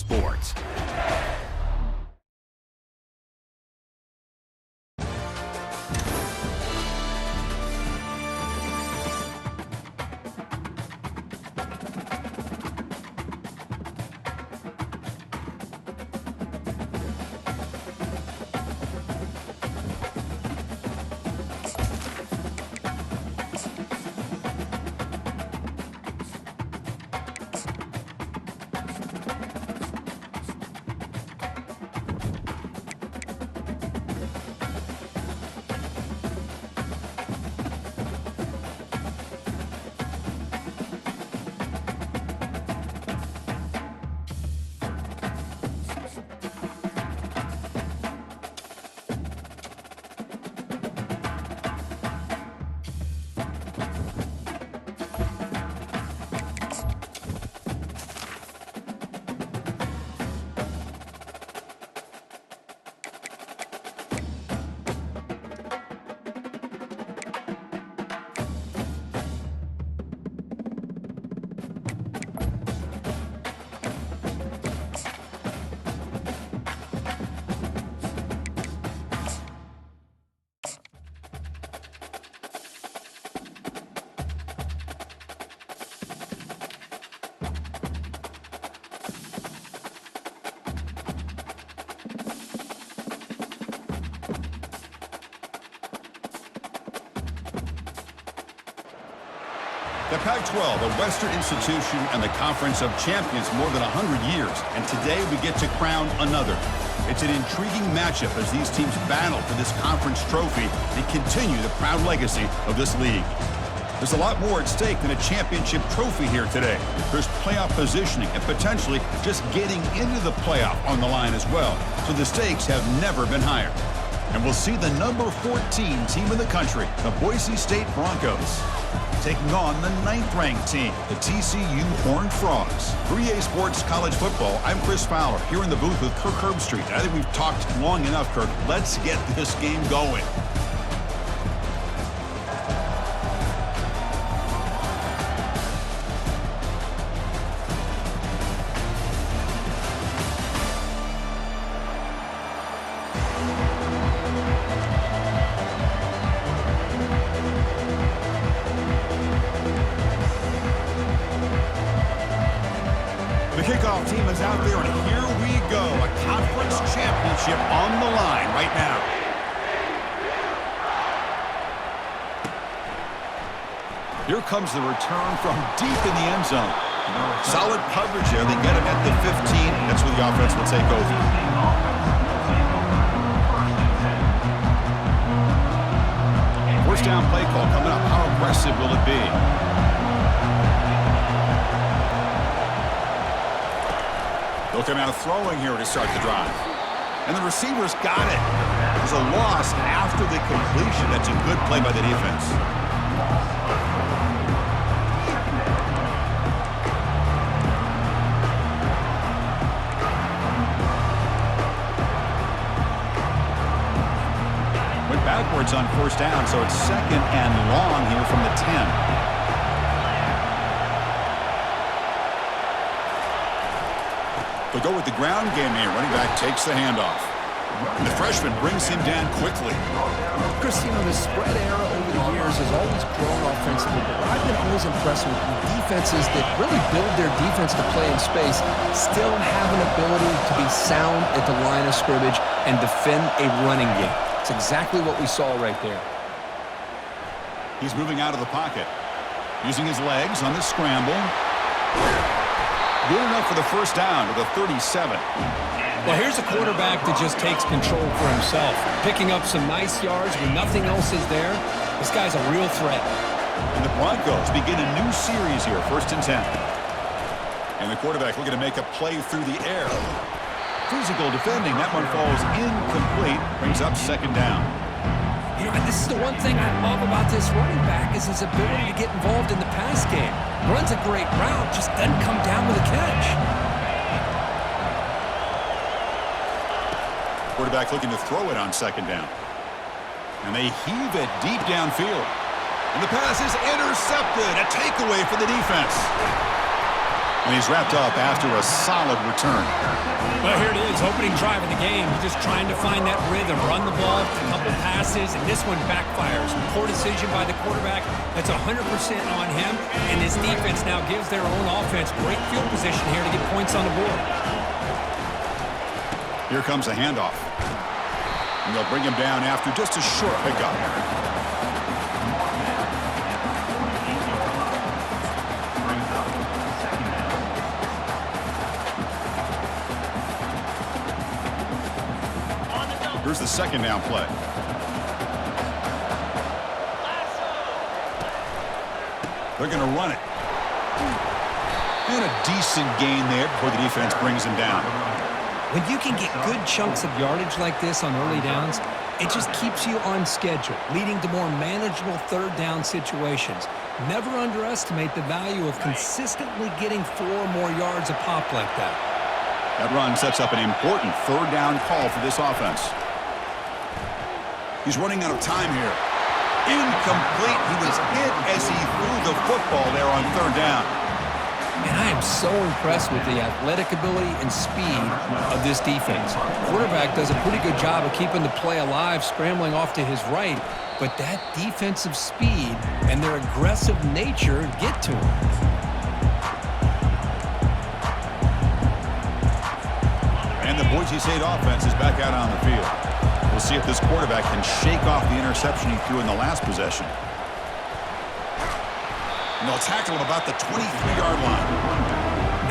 sports. The Pac-12, a Western institution and the Conference of Champions more than 100 years. And today we get to crown another. It's an intriguing matchup as these teams battle for this conference trophy and continue the proud legacy of this league. There's a lot more at stake than a championship trophy here today. There's playoff positioning and potentially just getting into the playoff on the line as well. So the stakes have never been higher. And we'll see the number 14 team in the country, the Boise State Broncos, taking on the 9th-ranked team, the TCU Horned Frogs. For EA Sports College Football, I'm Chris Fowler, here in the booth with Kirk Herbstreit. I think we've talked long enough, Kirk. Let's get this game going. The kickoff team is out there, and here we go. A conference championship on the line right now. Here comes the return from deep in the end zone. Solid coverage there. They get him at the 15. That's where the offense will take over. First down play call coming up. How aggressive will it be? They'll come out throwing here to start the drive. And the receivers got it. There's a loss after the completion. That's a good play by the defense. Went backwards on first down, so it's second and long here from the 10. They'll go with the ground game here. Running back takes the handoff. And the freshman brings him down quickly. Chris, the spread era over the years has always grown offensively, but I've been always impressed with defenses that really build their defense to play in space, still have an ability to be sound at the line of scrimmage and defend a running game. It's exactly what we saw right there. He's moving out of the pocket, using his legs on the scramble. Good enough for the first down to the 37. Well, here's a quarterback that just takes control for himself, picking up some nice yards when nothing else is there. This guy's a real threat. And the Broncos begin a new series here, 1st and 10. And the quarterback looking to make a play through the air. Physical defending. That one falls incomplete. Brings up 2nd down. You know, this is the one thing I love about this running back is his ability to get involved in the pass game. Runs a great route, just doesn't come down with a catch. Quarterback looking to throw it on 2nd down. And they heave it deep downfield. And the pass is intercepted. A takeaway for the defense. And he's wrapped up after a solid return. Well, here it is, opening drive of the game. He's just trying to find that rhythm, run the ball, a couple passes, and this one backfires. Poor decision by the quarterback. That's 100% on him, and his defense now gives their own offense great field position here to get points on the board. Here comes a handoff. And they'll bring him down after just a short pickup. Here's the second down play. They're going to run it. And a decent gain there before the defense brings him down. When you can get good chunks of yardage like this on early downs, it just keeps you on schedule, leading to more manageable third down situations. Never underestimate the value of consistently getting 4 or more yards a pop like that. That run sets up an important third down call for this offense. He's running out of time here. Incomplete. He was hit as he threw the football there on third down. And I am so impressed with the athletic ability and speed of this defense. Quarterback does a pretty good job of keeping the play alive, scrambling off to his right, but that defensive speed and their aggressive nature get to him. And the Boise State offense is back out on the field. We'll see if this quarterback can shake off the interception he threw in the last possession. And they'll tackle him about the 23-yard line.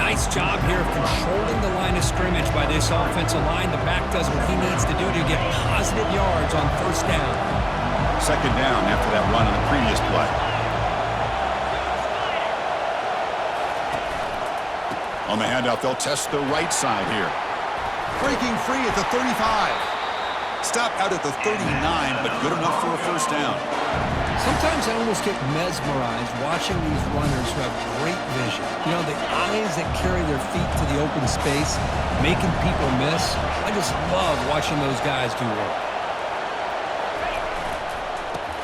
Nice job here of controlling the line of scrimmage by this offensive line. The back does what he needs to do to get positive yards on first down. Second down after that run on the previous play. On the handoff, they'll test the right side here. Breaking free at the 35. Stopped out at the 39, but good enough for a first down. Sometimes I almost get mesmerized watching these runners who have great vision. You know, the eyes that carry their feet to the open space, making people miss. I just love watching those guys do work.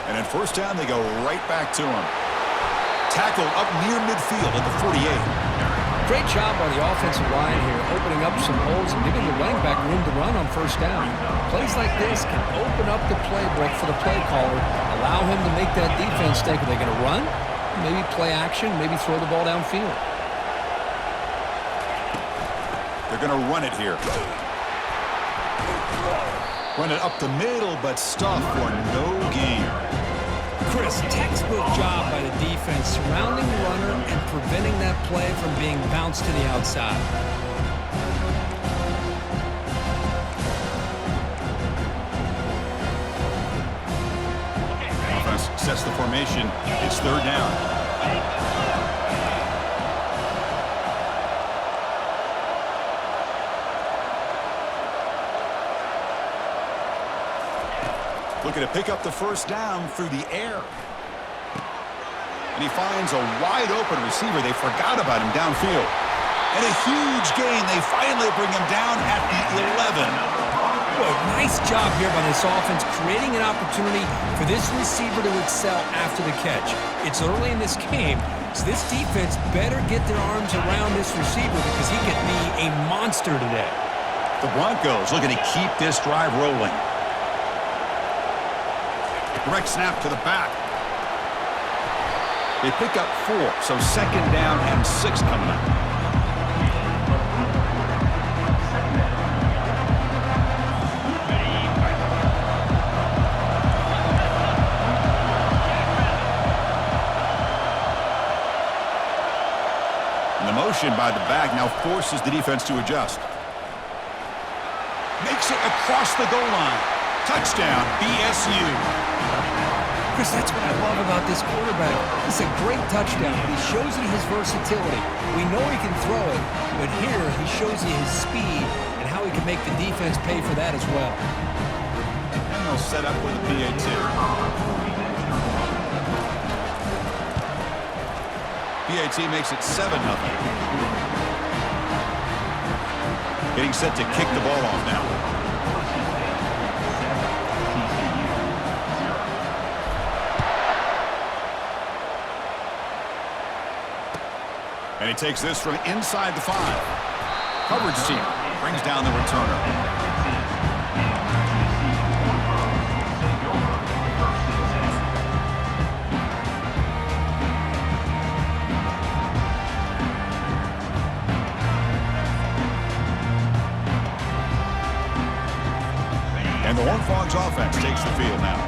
And at first down, they go right back to him. Tackled up near midfield at the 48. Great job by the offensive line here, opening up some holes and giving the running back room to run on first down. Plays like this can open up the playbook for the play caller, allow him to make that defense think, are they going to run? Maybe play action, maybe throw the ball downfield. They're going to run it here. Run it up the middle, but stuff for no gain. Chris, textbook job by the defense surrounding the runner and preventing that play from being bounced to the outside. Offense sets the formation. It's third down. Looking to pick up the first down through the air. And he finds a wide-open receiver. They forgot about him downfield. And a huge gain. They finally bring him down at the 11. Boy, nice job here by this offense, creating an opportunity for this receiver to excel after the catch. It's early in this game, so this defense better get their arms around this receiver because he could be a monster today. The Broncos looking to keep this drive rolling. Direct snap to the back. They pick up 4, so second down and 6 coming up. And the motion by the back now forces the defense to adjust. Makes it across the goal line. Touchdown, BSU. Chris, that's what I love about this quarterback. It's a great touchdown, but he shows you his versatility. We know he can throw it, but here he shows you his speed and how he can make the defense pay for that as well. And they'll set up with a PAT. PAT makes it 7-0. Getting set to kick the ball off now. And he takes this from inside the 5. Coverage team brings down the returner. And the Horned Frogs offense takes the field now.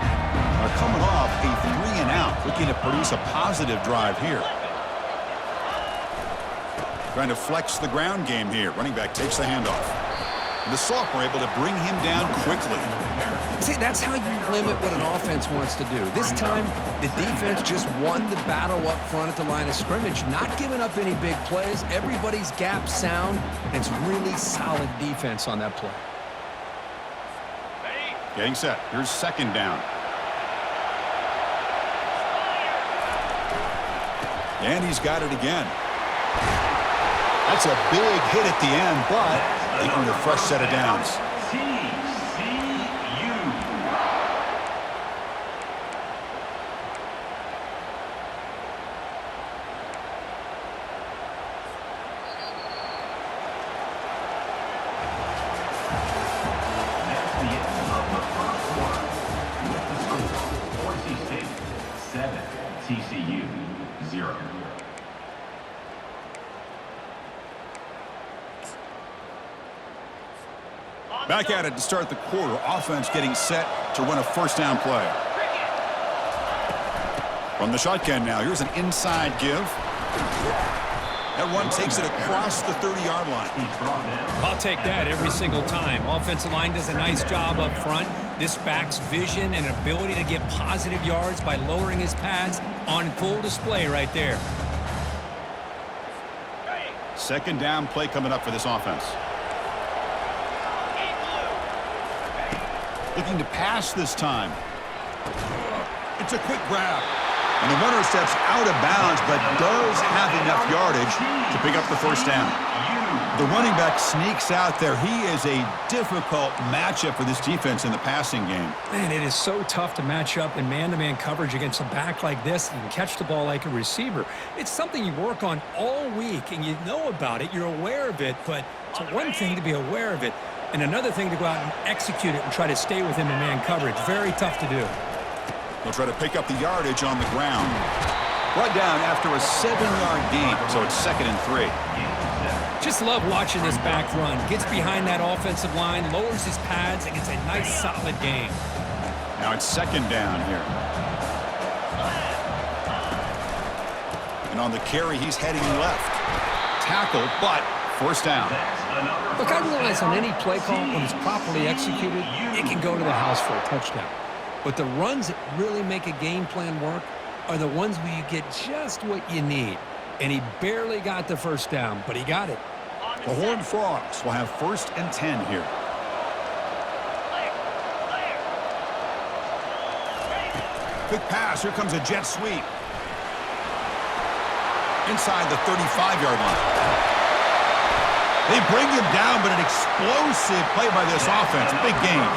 They're coming off a 3-and-out, looking to produce a positive drive here. Trying to flex the ground game here. Running back takes the handoff. And the sophomore able to bring him down quickly. See, that's how you limit what an offense wants to do. This time, the defense just won the battle up front at the line of scrimmage, not giving up any big plays. Everybody's gap sound, and it's really solid defense on that play. Getting set. Here's second down. And he's got it again. That's a big hit at the end, but they earned a fresh set of downs. TCU 0. Back at it to start the quarter. Offense getting set to run a first down play. From the shotgun now, here's an inside give. That one takes it across the 30-yard line. I'll take that every single time. Offensive line does a nice job up front. This back's vision and ability to get positive yards by lowering his pads on full display right there. Second down play coming up for this offense. Looking to pass this time. It's a quick grab. And the runner steps out of bounds, but does have enough yardage to pick up the first down. The running back sneaks out there. He is a difficult matchup for this defense in the passing game. Man, it is so tough to match up in man-to-man coverage against a back like this and catch the ball like a receiver. It's something you work on all week, and you know about it. You're aware of it, but it's one thing to be aware of it, and another thing to go out and execute it and try to stay with him in man coverage. Very tough to do. They'll try to pick up the yardage on the ground. Brought down after a 7-yard gain, so it's 2nd and 3. Just love watching this back run. Gets behind that offensive line, lowers his pads, and gets a nice, solid gain. Now it's 2nd down here. And on the carry, he's heading left. Tackle, but first down. Look, I realize on any play call, when it's properly executed, it can go to the house for a touchdown. But the runs that really make a game plan work are the ones where you get just what you need. And he barely got the first down, but he got it. The Horned Frogs will have 1st and 10 here. Quick pass. Here comes a jet sweep. Inside the 35-yard line. They bring him down, but an explosive play by this offense. Big game.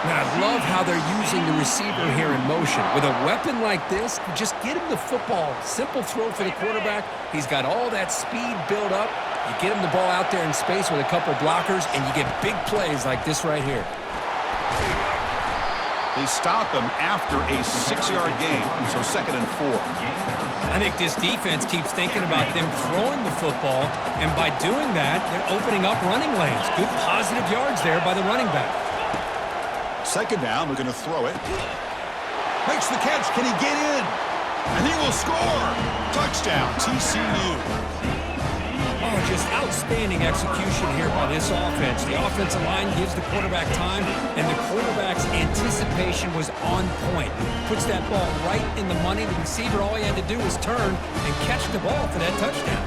And I love how they're using the receiver here in motion. With a weapon like this, just get him the football. Simple throw for the quarterback. He's got all that speed built up. You get him the ball out there in space with a couple blockers, and you get big plays like this right here. They stop him after a 6-yard gain, so 2nd and 4. I think this defense keeps thinking about them throwing the football, and by doing that, they're opening up running lanes. Good positive yards there by the running back. 2nd down, we're going to throw it. Makes the catch. Can he get in? And he will score. Touchdown, TCU. Oh, just outstanding execution here by this offense. The offensive line gives the quarterback time, and the quarterback's anticipation was on point. Puts that ball right in the money. The receiver, all he had to do was turn and catch the ball for that touchdown.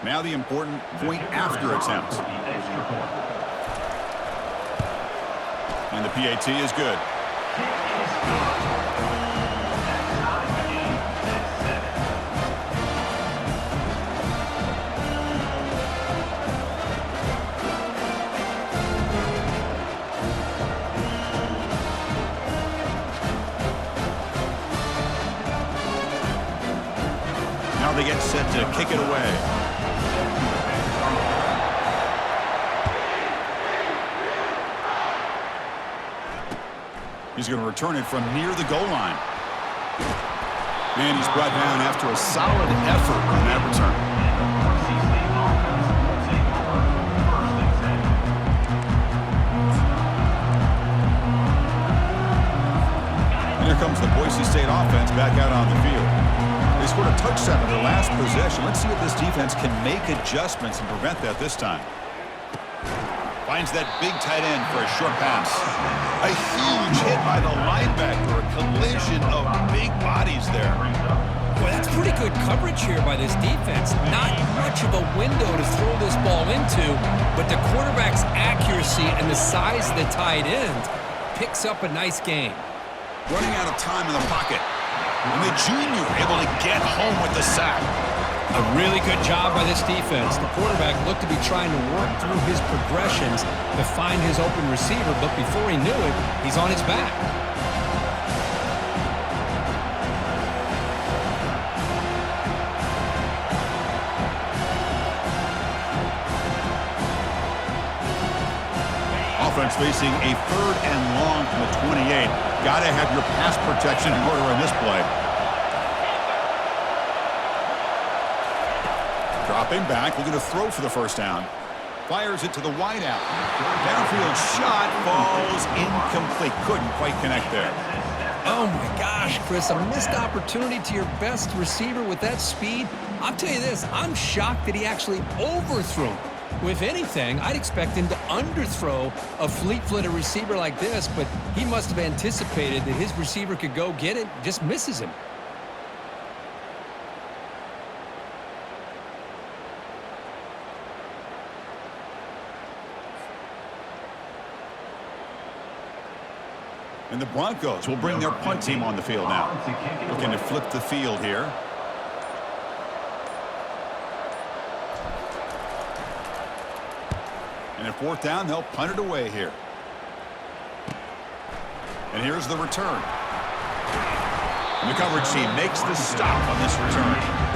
Now the important point after attempt. And the PAT is good. to kick it away. He's going to return it from near the goal line. And he's brought down after a solid effort on that return. And here comes the Boise State offense back out on the field. They scored a touchdown in their last possession. Let's see if this defense can make adjustments and prevent that this time. Finds that big tight end for a short pass. A huge hit by the linebacker. A collision of big bodies there. Boy, that's pretty good coverage here by this defense. Not much of a window to throw this ball into, but the quarterback's accuracy and the size of the tight end picks up a nice game. Running out of time in the pocket. And the junior able to get home with the sack. A really good job by this defense. The quarterback looked to be trying to work through his progressions to find his open receiver, but before he knew it, he's on his back. Offense facing a 3rd and long from the 28. Got to have your pass protection in order on this play. Dropping back, looking to throw for the first down. Fires it to the wideout. Downfield shot falls incomplete. Couldn't quite connect there. Oh my gosh, Chris, a missed opportunity to your best receiver with that speed. I'll tell you this, I'm shocked that he actually overthrew. If anything, I'd expect him to underthrow a fleet-footed receiver like this, but he must have anticipated that his receiver could go get it, just misses him. And the Broncos will bring their punt team on the field now. Looking to flip the field here. And at 4th down, they'll punt it away here. And here's the return. And the coverage team makes the stop on this return.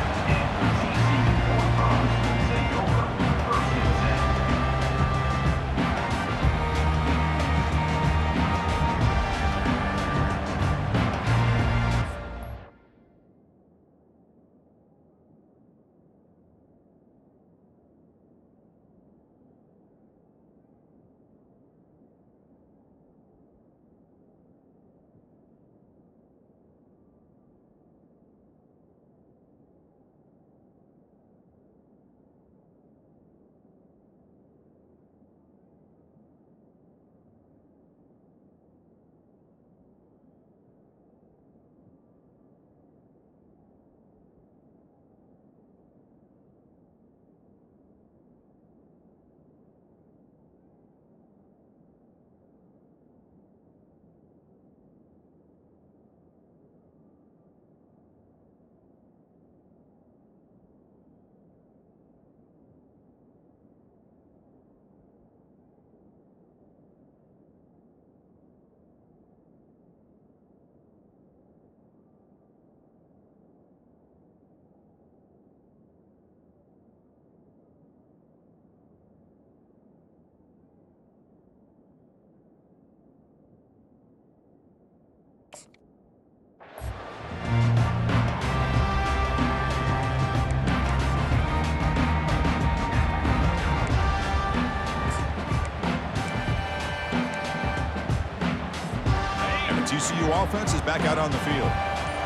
TCU offense is back out on the field.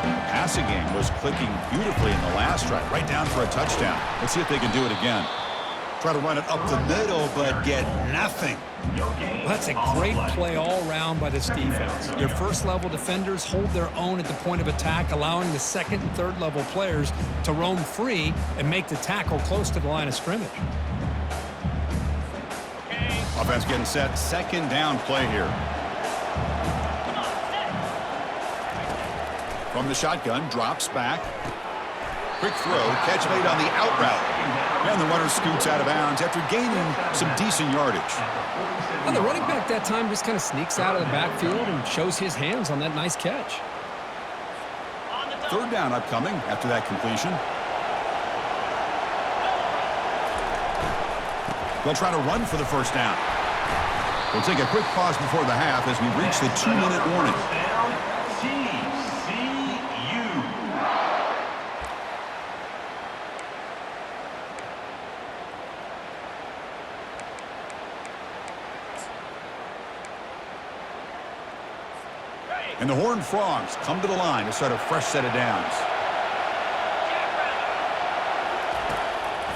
The passing game was clicking beautifully in the last drive, right down for a touchdown. Let's see if they can do it again. Try to run it up the middle, but get nothing. That's a great play all around by this defense. Your first-level defenders hold their own at the point of attack, allowing the second and third-level players to roam free and make the tackle close to the line of scrimmage. Offense getting set. 2nd down play here. From the shotgun, drops back. Quick throw, catch made on the out route. And the runner scoots out of bounds after gaining some decent yardage. And the running back that time just kind of sneaks out of the backfield and shows his hands on that nice catch. 3rd down upcoming after that completion. They'll try to run for the first down. We'll take a quick pause before the half as we reach the 2-minute warning. And the Horned Frogs come to the line to start a fresh set of downs.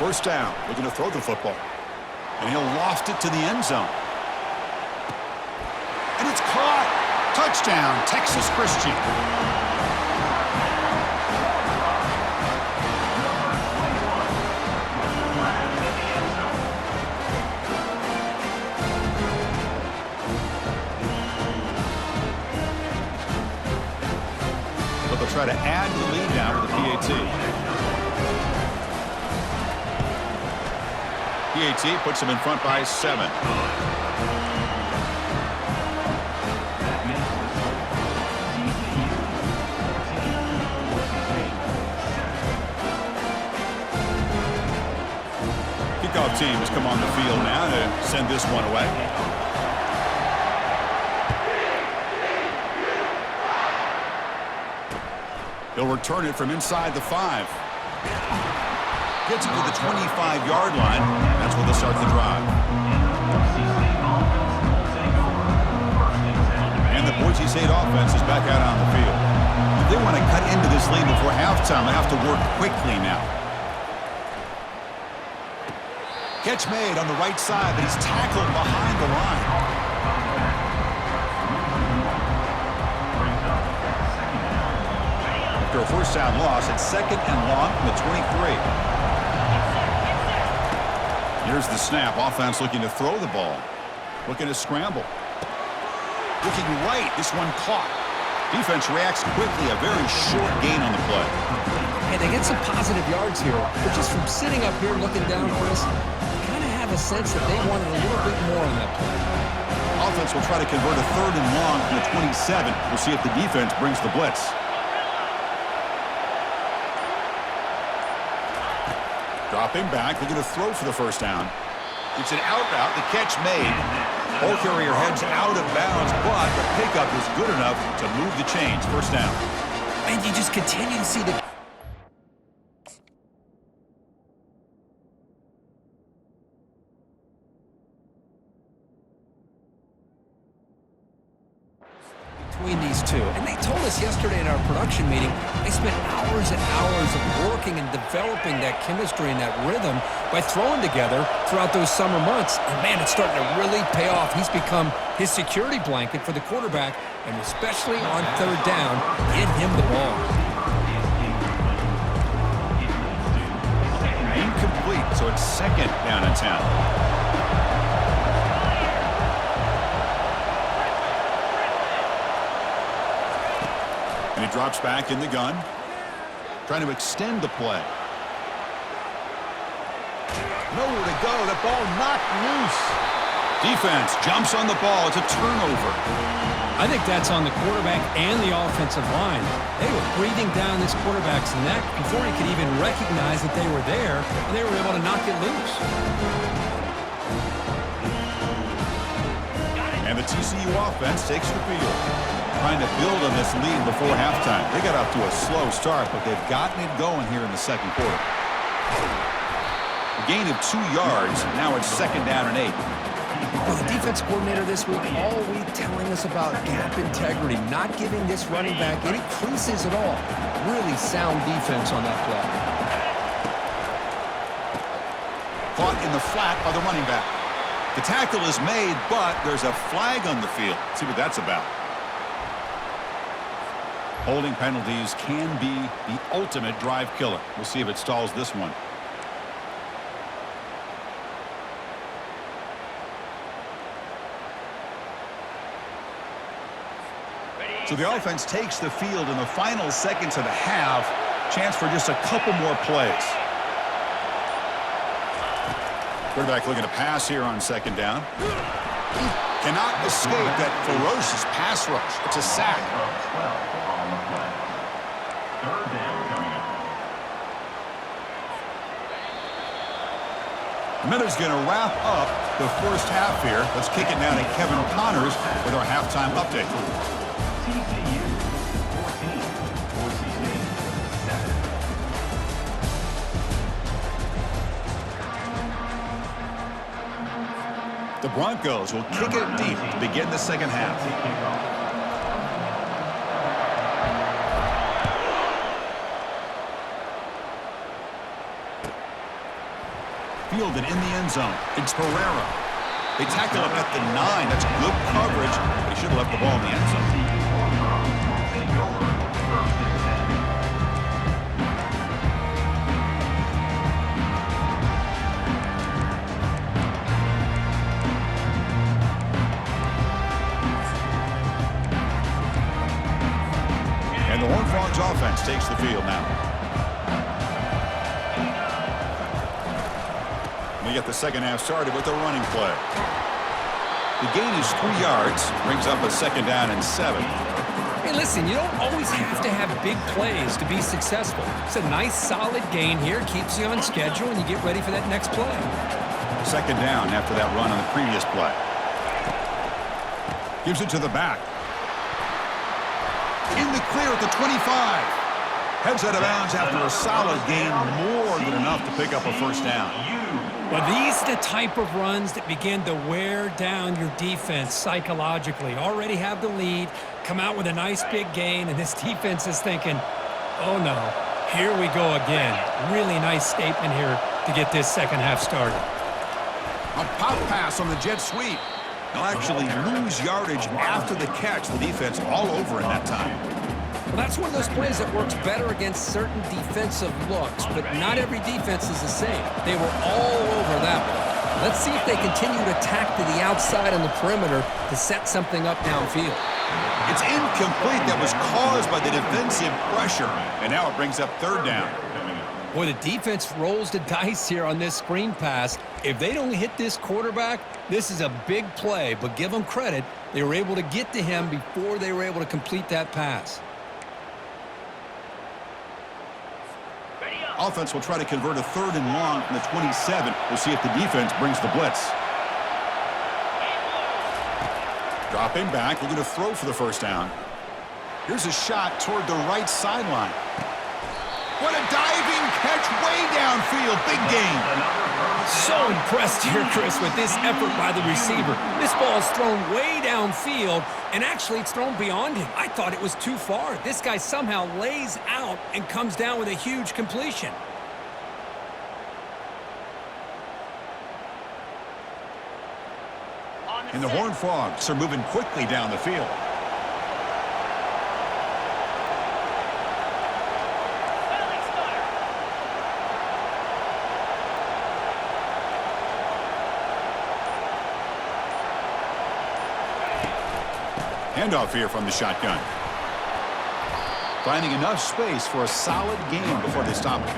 First down, looking to throw the football. And he'll loft it to the end zone. And it's caught. Touchdown, Texas Christian. But they'll try to add to the lead now with the PAT. PAT puts them in front by 7. Kickoff team has come on the field now to send this one away. He'll return it from inside the 5. Gets it to the 25-yard line. That's where they'll start the drive. And the Boise State offense is back out on the field. If they want to cut into this lead before halftime, they have to work quickly now. Catch made on the right side, but he's tackled behind the line. After a first down loss, it's 2nd and long from the 23. Here's the snap. Offense looking to throw the ball. Looking to scramble. Looking right. This one caught. Defense reacts quickly. A very short gain on the play. Hey, they get some positive yards here. But just from sitting up here looking down, Chris, you kind of have a sense that they wanted a little bit more on that play. Offense will try to convert a 3rd and long from the 27. We'll see if the defense brings the blitz. Dropping back, looking to throw for the first down. It's an out route, the catch made. Ball carrier heads out of bounds, but the pickup is good enough to move the chains. First down. And you just continue to see the... between these two. And they told us yesterday in our production meeting, they spent hours and hours of working and developing that chemistry and that rhythm by throwing together throughout those summer months. And man, it's starting to really pay off. He's become his security blanket for the quarterback, and especially on 3rd down, get him the ball. Incomplete, so it's 2nd down and 10. And he drops back in the gun, trying to extend the play. Nowhere to go. The ball knocked loose. Defense jumps on the ball. It's a turnover. I think that's on the quarterback and the offensive line. They were breathing down this quarterback's neck before he could even recognize that they were there, and they were able to knock it loose. And the TCU offense takes the field, trying to build on this lead before halftime. They got off to a slow start, but they've gotten it going here in the 2nd quarter. A gain of 2 yards. Now it's 2nd down and 8. Well, the defense coordinator this week all week telling us about gap integrity, not giving this running back any creases at all. Really sound defense on that play. Caught in the flat by the running back. The tackle is made, but there's a flag on the field. Let's see what that's about. Holding penalties can be the ultimate drive killer. We'll see if it stalls this one. So the offense takes the field in the final seconds of the half. Chance for just a couple more plays. Quarterback looking to pass here on 2nd down. Cannot escape that ferocious pass rush. It's a sack. 3rd down coming up. Miller's going to wrap up the first half here. Let's kick it now to Kevin Connors with our halftime update. TCU 14, Boise State 7. The Broncos will kick it deep to begin the second half. Fielded in the end zone. It's Pereira. They tackle him at the 9. That's good coverage, but he should have left the ball in the end zone. And the Horned Frogs offense takes the field now. We get the second half started with a running play. The gain is 3 yards, brings up a second down and 7. Hey, listen, you don't always have to have big plays to be successful. It's a nice, solid gain here, keeps you on schedule, and you get ready for that next play. Second down after that run on the previous play. Gives it to the back. In the clear at the 25. Heads out of bounds after a solid gain, more than enough to pick up a first down. Well, these are the type of runs that begin to wear down your defense psychologically. Already have the lead, come out with a nice big gain, and this defense is thinking, oh no, here we go again. Really nice statement here to get this second half started. A pop pass on the jet sweep. They'll actually lose yardage after the catch. The defense all over in that time. Well, that's one of those plays that works better against certain defensive looks, but not every defense is the same. They were all over that one. Let's see if they continue to attack to the outside on the perimeter to set something up downfield. It's incomplete. That was caused by the defensive pressure, and now it brings up third down. Boy, the defense rolls the dice here on this screen pass. If they don't hit this quarterback, this is a big play, but give them credit. They were able to get to him before they were able to complete that pass. Offense will try to convert a third and long from the 27. We'll see if the defense brings the blitz. Dropping back, looking to throw for the first down. Here's a shot toward the right sideline. What a diving catch way downfield. Big gain. So impressed here, Chris, with this effort by the receiver. This ball is thrown way downfield, and actually it's thrown beyond him. I thought it was too far. This guy somehow lays out and comes down with a huge completion. And the Horned Frogs are moving quickly down the field. Handoff here from the shotgun. Finding enough space for a solid gain before they stop it.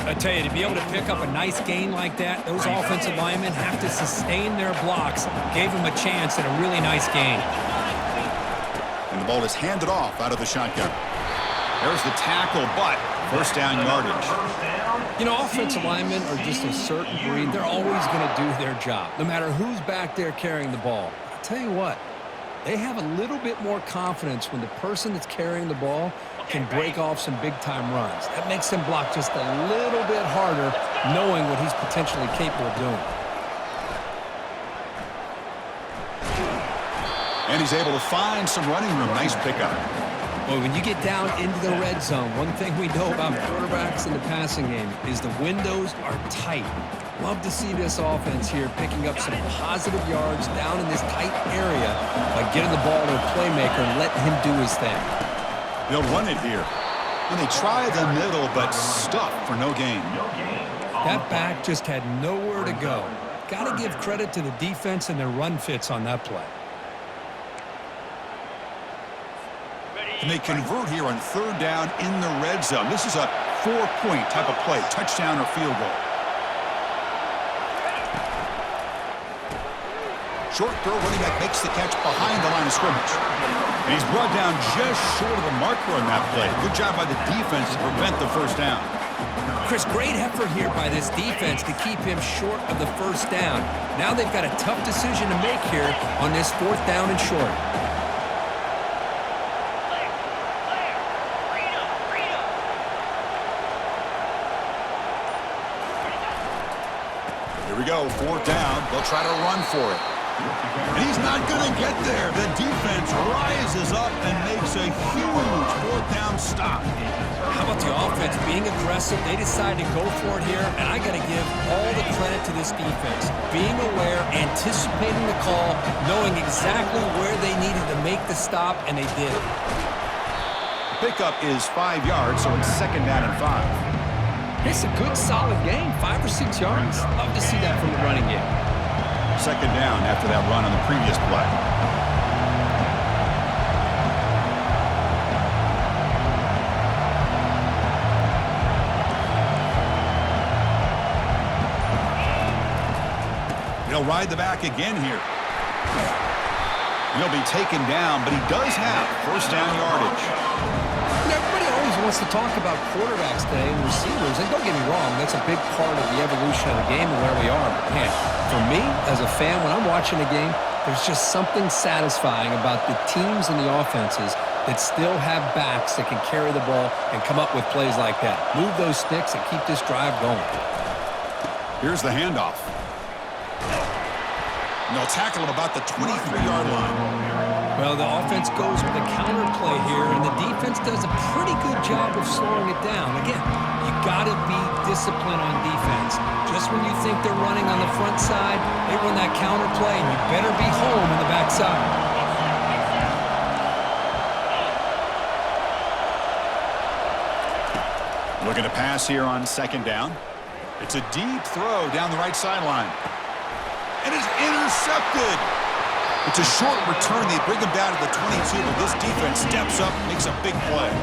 I tell you, to be able to pick up a nice gain like that, those offensive linemen have to sustain their blocks. Gave them a chance at a really nice gain. And the ball is handed off out of the shotgun. There's the tackle, but first down yardage. You know, offensive linemen are just a certain breed. They're always going to do their job, no matter who's back there carrying the ball. I'll tell you what, they have a little bit more confidence when the person that's carrying the ball can break off some big-time runs. That makes them block just a little bit harder, knowing what he's potentially capable of doing. And he's able to find some running room. Nice pickup. Well, when you get down into the red zone, one thing we know about quarterbacks in the passing game is the windows are tight. Love to see this offense here picking up some positive yards down in this tight area by getting the ball to a playmaker and letting him do his thing. They'll run it here. And they try the middle, but stuffed for no gain. That back just had nowhere to go. Got to give credit to the defense and their run fits on that play. And they convert here on third down in the red zone. This is a 4-point type of play, touchdown or field goal. Short throw, running back makes the catch behind the line of scrimmage. And he's brought down just short of the marker on that play. Good job by the defense to prevent the first down. Chris, great effort here by this defense to keep him short of the first down. Now they've got a tough decision to make here on this 4th down and short. Here we go, 4th down. They'll try to run for it. And he's not going to get there. The defense rises up and makes a huge 4th down stop. How about the offense being aggressive? They decide to go for it here, and I got to give all the credit to this defense. Being aware, anticipating the call, knowing exactly where they needed to make the stop, and they did. Pickup is 5 yards, so it's 2nd down and 5. It's a good, solid game, 5 or 6 yards. Love to see that from the running game. 2nd down after that run on the previous play. He'll ride the back again here. He'll be taken down, but he does have 1st down yardage. Everybody always wants to talk about quarterbacks today and receivers, and don't get me wrong, that's a big part of the evolution of the game and where we are. But man, for me, as a fan, when I'm watching a game, there's just something satisfying about the teams and the offenses that still have backs that can carry the ball and come up with plays like that. Move those sticks and keep this drive going. Here's the handoff. And they'll tackle him about the 23-yard line. Well, the offense goes with a counter play here, and the defense does a pretty good job of slowing it down. Again, you got to be disciplined on defense. Just when you think they're running on the front side, they run that counter play, and you better be home in the backside. Looking to pass here on 2nd down. It's a deep throw down the right sideline. And it's intercepted. It's a short return. They bring him down to the 22, but this defense steps up, makes a big play.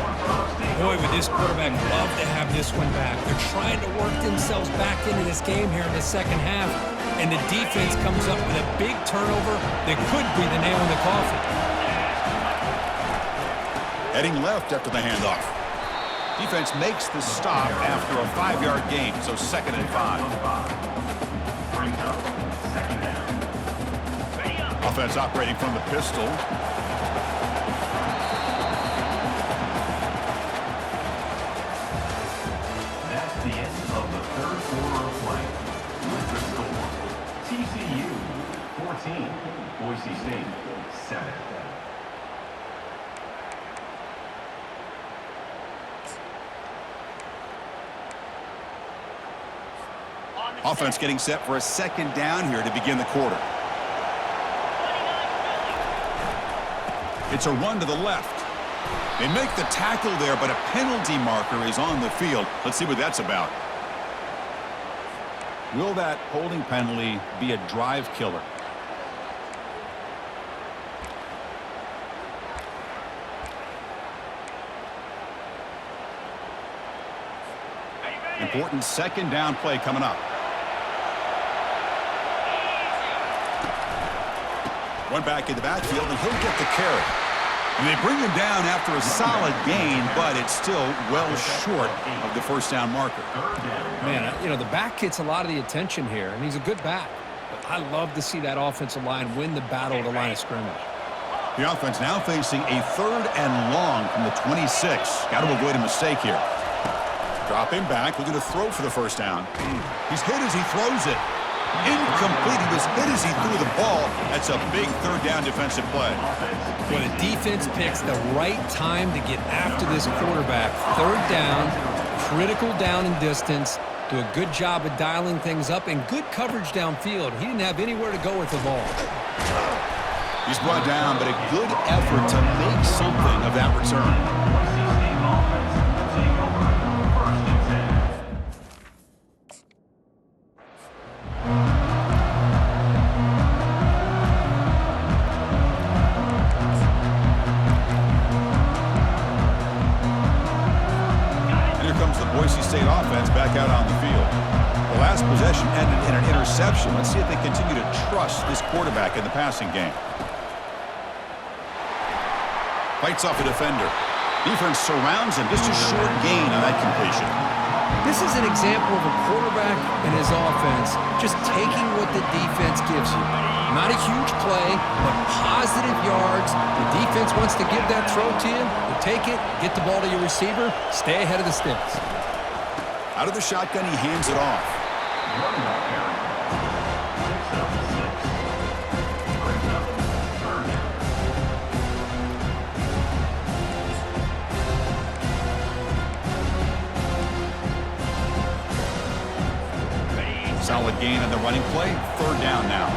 Boy, would this quarterback love to have this one back. They're trying to work themselves back into this game here in the 2nd half, and the defense comes up with a big turnover that could be the nail in the coffin. Heading left after the handoff. Defense makes the stop after a 5-yard gain, so 2nd and 5. Offense operating from the pistol. That's the end of the 3rd quarter of play. With the score, TCU 14, Boise State 7. Offense getting set for a 2nd down here to begin the quarter. It's a run to the left. They make the tackle there, but a penalty marker is on the field. Let's see what that's about. Will that holding penalty be a drive killer? Important 2nd down play coming up. One back in the backfield, and he'll get the carry. And they bring him down after a solid gain, but it's still well short of the 1st down marker. Man, you know, the back gets a lot of the attention here, and he's a good back. But I love to see that offensive line win the battle at the line of scrimmage. The offense now facing a 3rd and long from the 26. Got to avoid a mistake here. Drop him back, looking to throw for the 1st down. He's hit as he throws it. Incomplete. He was hit as he threw the ball. That's a big 3rd down defensive play. Well, the defense picks the right time to get after this quarterback. 3rd down, critical down and distance. Do a good job of dialing things up and good coverage downfield. He didn't have anywhere to go with the ball. He's brought down, but a good effort to make something of that return. Boise State offense back out on the field. The last possession ended in an interception. Let's see if they continue to trust this quarterback in the passing game. Fights off a defender. Defense surrounds him. Just a short gain on that completion. This is an example of a quarterback and his offense just taking what the defense gives you. Not a huge play, but positive yards. The defense wants to give that throw to you. You take it, get the ball to your receiver, stay ahead of the sticks. Out of the shotgun, he hands it off. Running back carry. 6 of 6. Brings up third down. Solid gain on the running play. Third down now.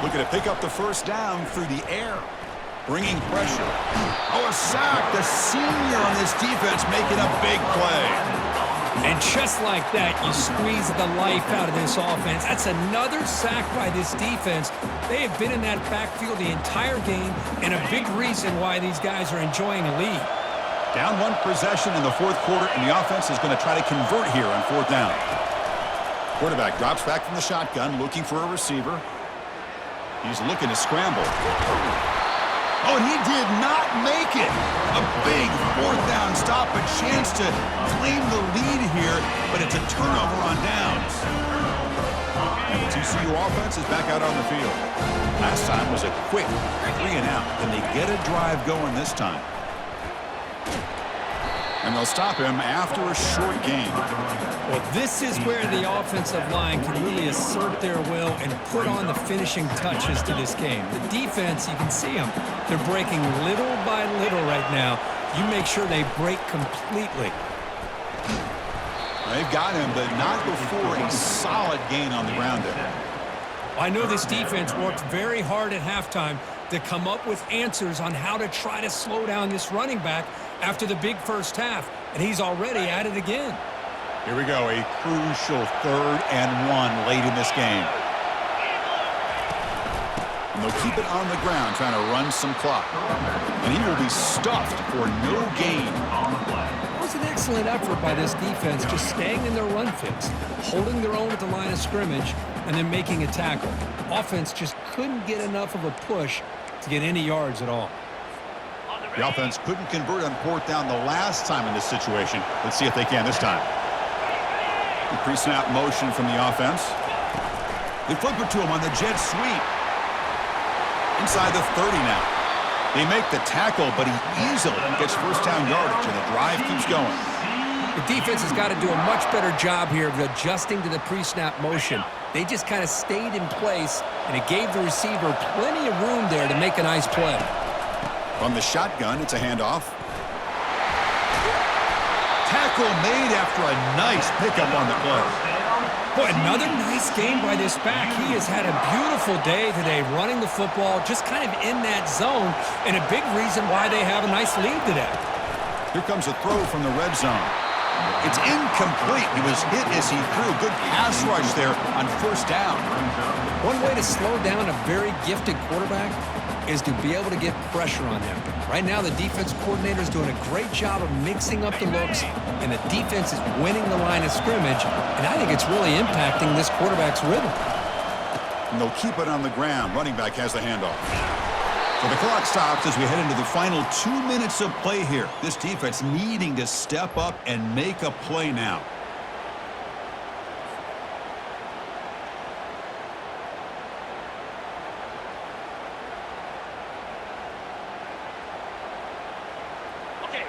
Looking to pick up the first down through the air. Bringing pressure. Oh, a sack. The senior on this defense making a big play. And just like that, you squeeze the life out of this offense. That's another sack by this defense. They have been in that backfield the entire game, and a big reason why these guys are enjoying a lead. Down one possession in the fourth quarter, and the offense is going to try to convert here on fourth down. Quarterback drops back from the shotgun, looking for a receiver. He's looking to scramble. Oh, and he did not make it. A big fourth down stop, a chance to claim the lead here, but it's a turnover on downs. And the TCU offense is back out on the field. Last time was a quick 3 and out. Can they get a drive going this time? And they'll stop him after a short gain. Well, this is where the offensive line can really assert their will and put on the finishing touches to this game. The defense, you can see them. They're breaking little by little right now. You make sure they break completely. They've got him, but not before a solid gain on the ground there. I know this defense worked very hard at halftime to come up with answers on how to try to slow down this running back after the big first half, and he's already at it again. Here we go, a crucial 3rd and 1 late in this game. And they'll keep it on the ground, trying to run some clock. And he will be stuffed for no gain. It was an excellent effort by this defense, just staying in their run fix, holding their own at the line of scrimmage, and then making a tackle. Offense just couldn't get enough of a push to get any yards at all. The offense couldn't convert on fourth down the last time in this situation. Let's see if they can this time. The pre-snap motion from the offense. They flip it to him on the jet sweep. Inside the 30 now. They make the tackle, but he easily gets first down yardage, and the drive keeps going. The defense has got to do a much better job here of adjusting to the pre-snap motion. They just kind of stayed in place, and it gave the receiver plenty of room there to make a nice play. From the shotgun, it's a handoff. Tackle made after a nice pickup on the play. Boy, another nice game by this back. He has had a beautiful day today running the football, just kind of in that zone, and a big reason why they have a nice lead today. Here comes a throw from the red zone. It's incomplete. He was hit as he threw. Good pass rush there on first down. One way to slow down a very gifted quarterback is to be able to get pressure on them. Right now, the defense coordinator is doing a great job of mixing up the looks, and the defense is winning the line of scrimmage, and I think it's really impacting this quarterback's rhythm. And they'll keep it on the ground. Running back has the handoff. So the clock stops as we head into the final 2 minutes of play here. This defense needing to step up and make a play now.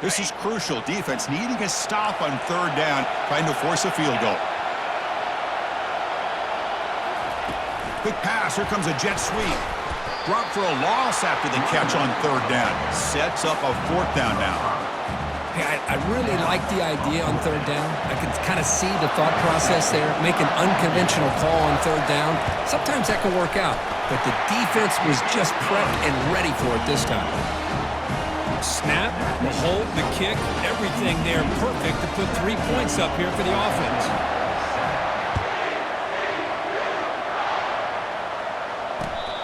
This is crucial. Defense needing a stop on third down, trying to force a field goal. Quick pass. Here comes a jet sweep. Drop for a loss after the catch on third down. Sets up a fourth down now. Hey, I really like the idea on third down. I can kind of see the thought process there. Make an unconventional call on third down. Sometimes that can work out, but the defense was just prepped and ready for it this time. Snap, the hold, the kick, everything there perfect to put 3 points up here for the offense.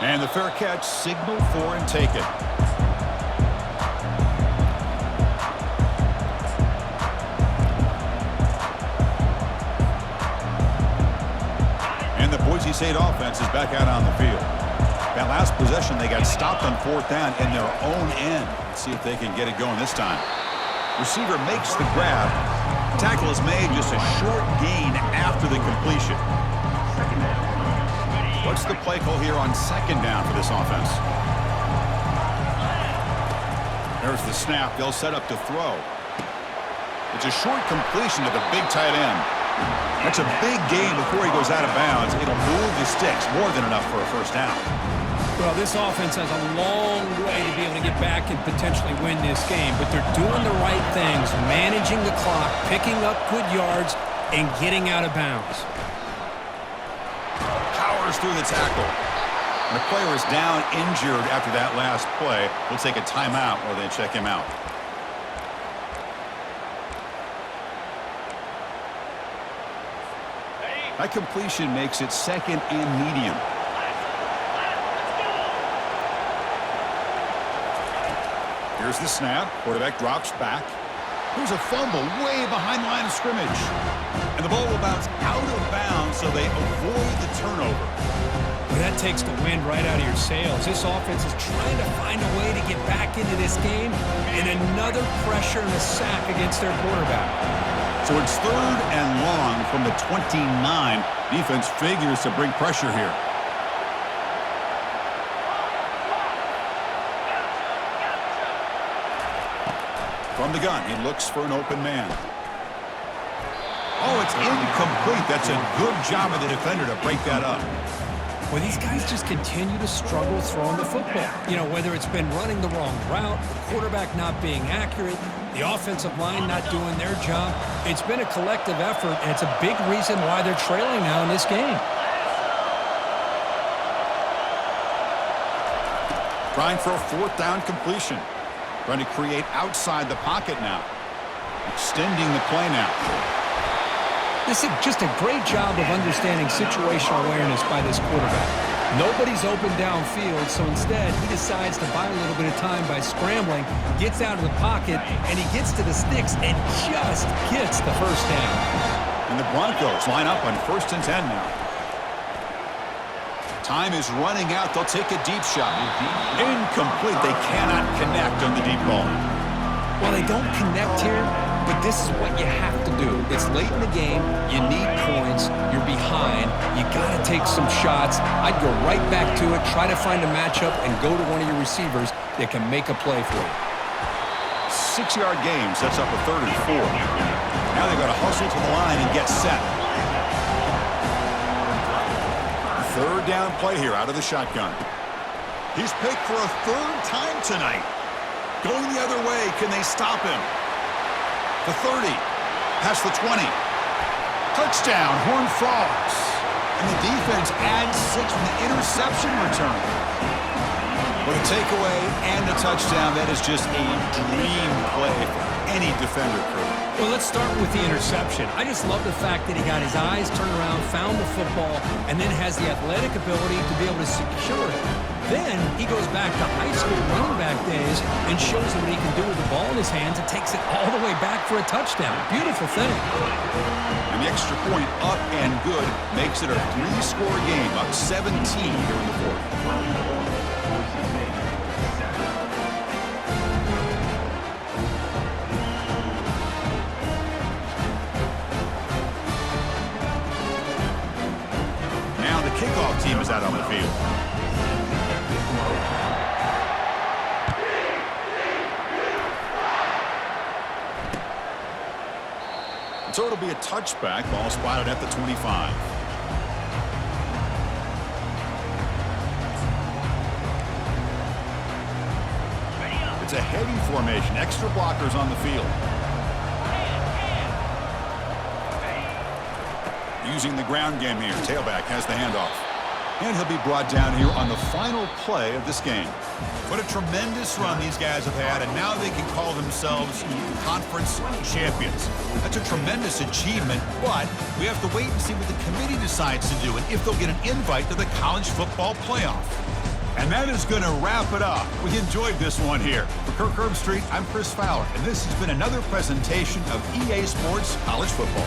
And the fair catch, signal for and take it. And the Boise State offense is back out on the field. That last possession, they got stopped on fourth down in their own end. Let's see if they can get it going this time. Receiver makes the grab. Tackle is made, just a short gain after the completion. What's the play call here on second down for this offense? There's the snap. They'll set up to throw. It's a short completion to the big tight end. That's a big gain before he goes out of bounds. It'll move the sticks, more than enough for a first down. Well, this offense has a long way to be able to get back and potentially win this game, but they're doing the right things, managing the clock, picking up good yards, and getting out of bounds. Powers through the tackle. And the player is down injured after that last play. We'll take a timeout while they check him out. That completion makes it second and medium. Here's the snap. Quarterback drops back. Here's a fumble way behind the line of scrimmage. And the ball will bounce out of bounds, so they avoid the turnover. Well, that takes the wind right out of your sails. This offense is trying to find a way to get back into this game, and another pressure and a sack against their quarterback. So it's third and long from the 29. Defense figures to bring pressure here. From the gun, he looks for an open man. Oh, it's incomplete. That's a good job of the defender to break that up. Well, these guys just continue to struggle throwing the football. You know, whether it's been running the wrong route, the quarterback not being accurate, the offensive line not doing their job. It's been a collective effort, and it's a big reason why they're trailing now in this game. Trying for a fourth down completion. Trying to create outside the pocket now. Extending the play now. This is just a great job of understanding situational awareness by this quarterback. Nobody's open downfield, so instead he decides to buy a little bit of time by scrambling, gets out of the pocket, and he gets to the sticks and just gets the first down. And the Broncos line up on 1st and 10 now. Time is running out. They'll take a deep shot. Incomplete. They cannot connect on the deep ball. Well, they don't connect here, but this is what you have to do. It's late in the game. You need points. You're behind. You got to take some shots. I'd go right back to it, try to find a matchup, and go to one of your receivers that can make a play for you. 6-yard gain sets up a 3rd and 4. Now they've got to hustle to the line and get set. Third down play here out of the shotgun. He's picked for a 3rd time tonight. Going the other way, can they stop him? The 30, past the 20. Touchdown, Horned Frogs. And the defense adds 6 from the interception return. With a takeaway and a touchdown, that is just a dream play for any defender crew. Well, let's start with the interception. I just love the fact that he got his eyes turned around, found the football, and then has the athletic ability to be able to secure it. Then he goes back to high school running back days and shows them what he can do with the ball in his hands and takes it all the way back for a touchdown. Beautiful thing. And the extra point up and good makes it a 3-score game, up 17 here in the 4th. Now the kickoff team is out on the field. So it'll be a touchback. Ball spotted at the 25. It's a heavy formation. Extra blockers on the field. Using the ground game here. Tailback has the handoff. And he'll be brought down here on the final play of this game. What a tremendous run these guys have had, and now they can call themselves conference champions. That's a tremendous achievement, but we have to wait and see what the committee decides to do and if they'll get an invite to the college football playoff. And that is going to wrap it up. We enjoyed this one here. For Kirk Herbstreit, I'm Chris Fowler, and this has been another presentation of EA Sports College Football.